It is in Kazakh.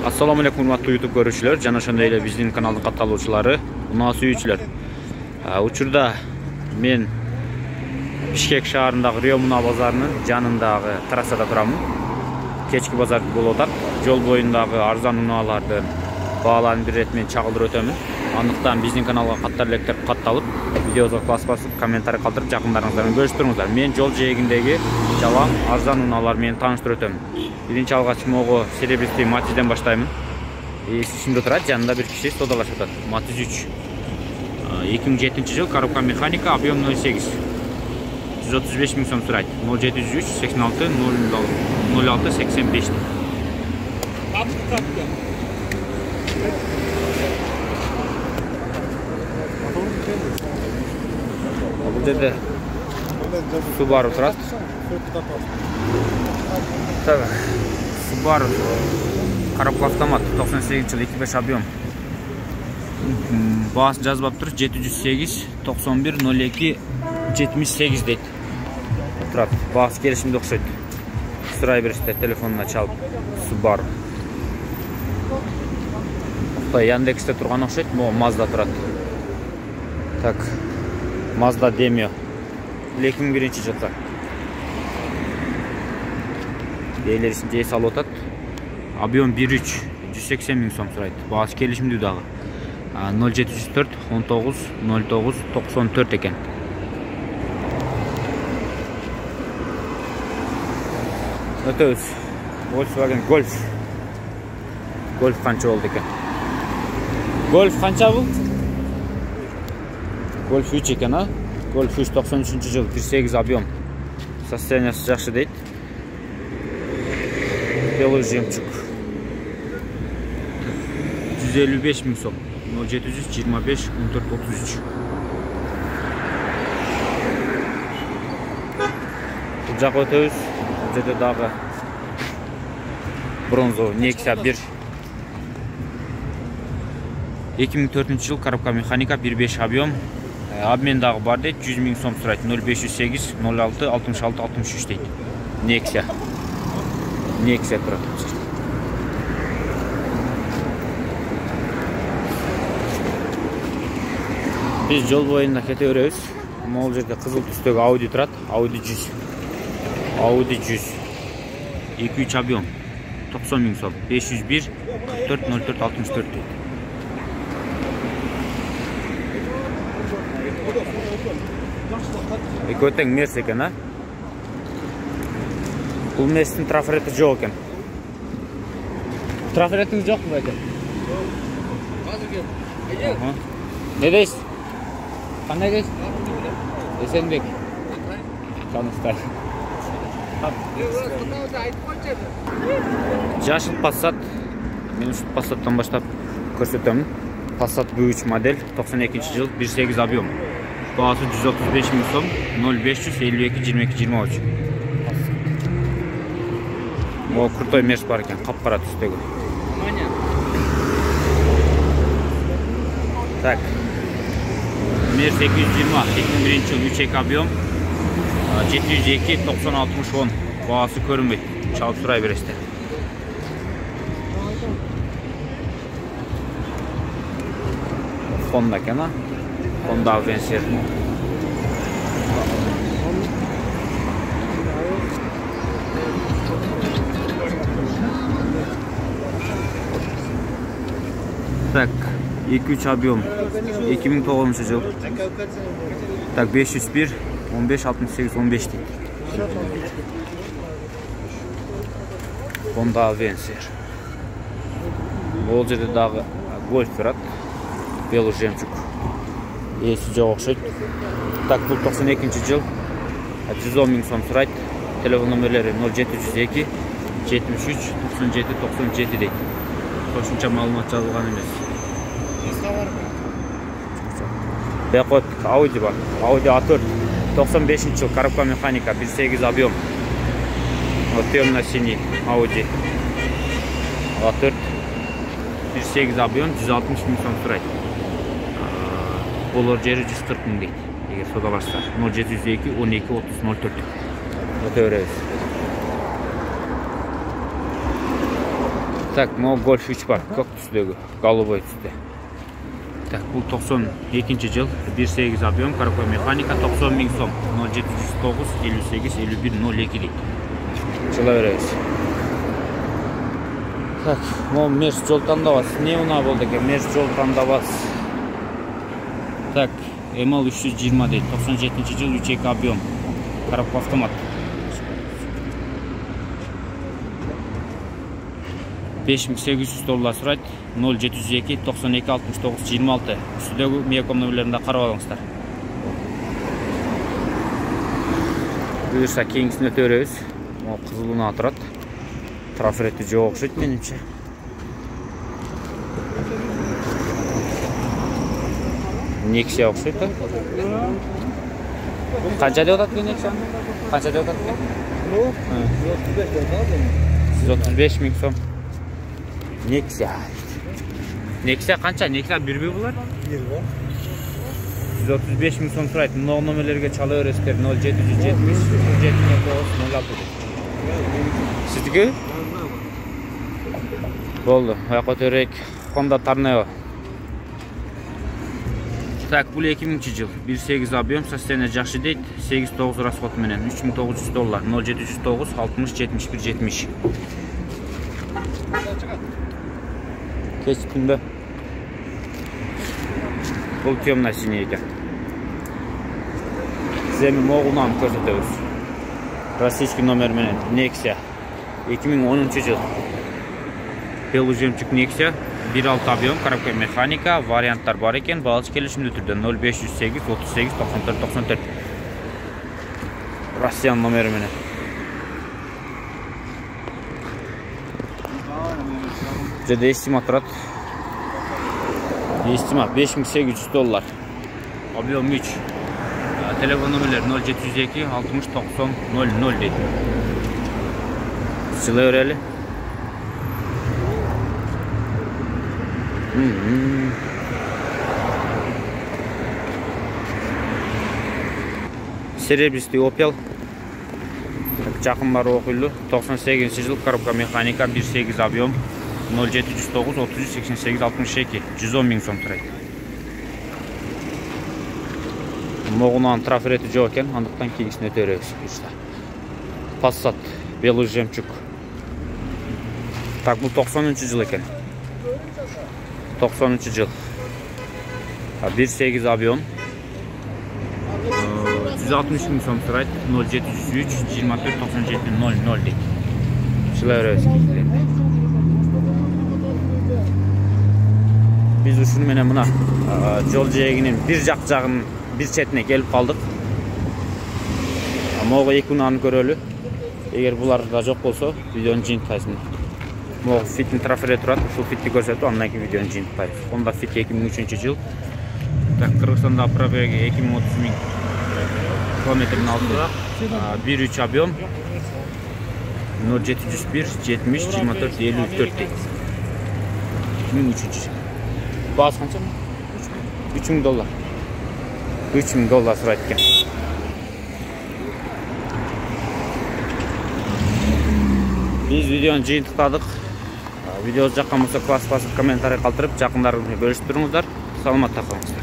Assalamu alaikum hurmatly YouTube görüşçüler, jana ошондой эле биздин каналдын катталуучулары, унаа сүйүүчүлөр. Учурда мен Бишкек шаарындагы Рио Муна базарынын жанындагы трассада турамын. Кечки базар болуп атат. Жол боюндагы арзан унаалардын бааларын бир ирет мен чагылдырып өтөмүн. Андыктан биздин каналга каттар электерип катталып, видеого класс басып, комментарий калтырып, жакындарыңыздар менен бөлүштүрүңүздар. Мен жол жээгиндеги жалаң арзан унаалар менен тааныштырып өтөмүн. Биринчи алгач могу Серебристий Матизден баштаймын. Ишинде турат, жанында бир киши содалашып атат. Матиз 3. 2007-жыл, коробка механика, объем 0,8. 135 миң сом сурайт. 0703 86 06 85. Бул жерде Subaru турат. Subaru коробка автомат 98-жыл 25 объем. Баасын жазбап тур 708 91 02 78 дейт. Турат. Баасы келишимде окшойт. Сурай бериште телефонуна чалып Subaru. Яндексте турган окшойт, могу Mazda турат. Так. Mazda Demio. 2001-жылы. Эйлер ичинде эс алып атат. Объем 1.3 180 миң сом сурайт. Баасы келишимдүү дагы. 0704 19 09 94 экен. Өтөбүз. Volkswagen Golf. Golf канча болду экен? Golf канча бул? Golf 3 экен, а? Golf 3 93-жыл 1.8 объем. Состояниясы жакшы дейт. Белый жемчуг. 155 миң сом. 0725 14 33. Бул жака өтөбүз. Бул жерде дагы бронзовый Nexia 1. 2004-жыл, коробка механика 1.5 объем. Обмен дагы бар дейт. 100 миң сом сурайт. 0508 06 66 63 дейт. Nexia. Nexia турат. Biz жол боюнда кете беребиз. Могул жерде кызыл түстөгү Audi турат. Audi 100. Audi 100. 2.3 объем. 90 миң сом. 501 44 04 64 дейт. Экөө тең Мерс экен, а? Бул Мерстин трафарети жок экен. Трафаретиңиз жокпу экен? Азыр. Не дейсиз? Кандай дейсиз? Эсенбек. Таныштай. Жашыл Passat. Мен ушул Passat'тан баштап көрсөтөмүн. Passat B3 модель, 92-жыл, 1.8 объем. Баасы 135 миң сом, 0500 52 22 23. О, крутой Мерс бар экен, капкара түстөгү. Так. Мерс 220, 2001-жыл 3.2 объем. 702 90 60 10. Баасы көрүнбөйт. Чалып сурай бересиздер. Honda экен, а? Honda Vencer. Так, 2.3 объем. 2009-жыл. Так, 501 15 68 15 дейт. Honda Vencer. Бул жерде дагы Golf турат. Белый жемчуг. Эси жок окшойт. Так, бул 92-жыл. 110 миң сом сурайт. Телефон номерлери 0702 73 97 97 дейт. Кошумча маалымат жазылган эмес. Бекот Audi бар. Audi A4. 95-жыл, коробка механика 1.8 объем. Вот темно-синий Audi A4. 1.8 объем, 160 миң сом сурайт. Болор жери 140 миң дейт. Эгер содалашса 0702 12 30 04. Өтө беребиз. Так, мына Golf 3 бар, көк түстегі, голубой түсті. Так, бұл 92 жыл, 1.8 объем, коробка механика, 90 000 сом, 0709 58 51 02 дейді. Жыла береміз. Так, мына мерз жол таңдабасыз. Не ұна болды екен? Мерз жол таңдабасыз. Так, ML 320 дейді, 97 жыл, 3.2 объем, коробка автомат. 5800 доллар сұрайды, 0702 92 69 26. Үстідегі мейком нөмірлерінде қарап алыңыздар. Бұйырса кейінгісін өте өрейіз. Қызылына тұрады. Трафареті жоқ оқшайды менімше. Nexia оқшайды. Қанша деп отады Nexia? Қанша деп отады? 135 000 сом. Nexia. Nexia қанша? Nexia бір бұлар? 135 000 сом сұрайды. Мұнағы номерлерге чала өресіздер 0770 0709 Сіздігі? Болды. Аяқ өтерек. Honda Tornado. Так, бұл 2000 жыл. 1.8 объем, состояние жақсы дейді. 8.9 расход менен. 3900 доллар. 0709 60 71 70. Кестің бі? Бұл темна синий екен. Сіземе моғылнан көрсетеміз. Российский номер менен. Nexia. 2010 жыл. Белый жемчуг Nexia. 1.6 объем, коробка механика, варианттар бар екен. Балыш келішімді түрді 0508 38 94 94. Россиян номері менен. Жеде естима тұрады. Естима 5800 доллар. Объем 3. Телефон номерлер 0702 60 90 00 дейді. Жылы өрелі. Серебристый Opel. Жақын бар оқылы. 98 жыл, коробка механика, 1.8 объем, 0709 33 88 62 110 000 сом тұрайды. Моғынан трафареті жоқ екен, андықтан кейгісін өтереміз. Passat, белый жемчуг. Так, бұл 90 жыл екен. 90 жыл. 1.8 объем. 160 000 сом тұрайды. 0703 24 97 00 дейді. Жылай өресіз. Біз үшін менен мұна жол жиегінен бір жағын бір шетіне келіп қалдық. Моғы екі ұнаны көрелі. Егер бұларда жоқ болса, видеоны жиынтпайсың. Моғы фиттің трафареті тұрады. Шул фитті көрсету, аннан кейін видеоны жиынтпайсың. Honda Fit 2003 жыл. Қырғызстанда пробеги 2030 000 километрдің алдында. 1.3 объем. 0701 70 24 54 дейді. 2003 жыл. Бағасы қанша? 3000 доллар. 3000 доллар сұрайды екен. Biz videonu жиынтықтадық. Видео жаққан болса класс басып комментарий қалдырып, жақындарыңызбен бөлісіп тұрыңыздар. Саламатта қалыңыздар.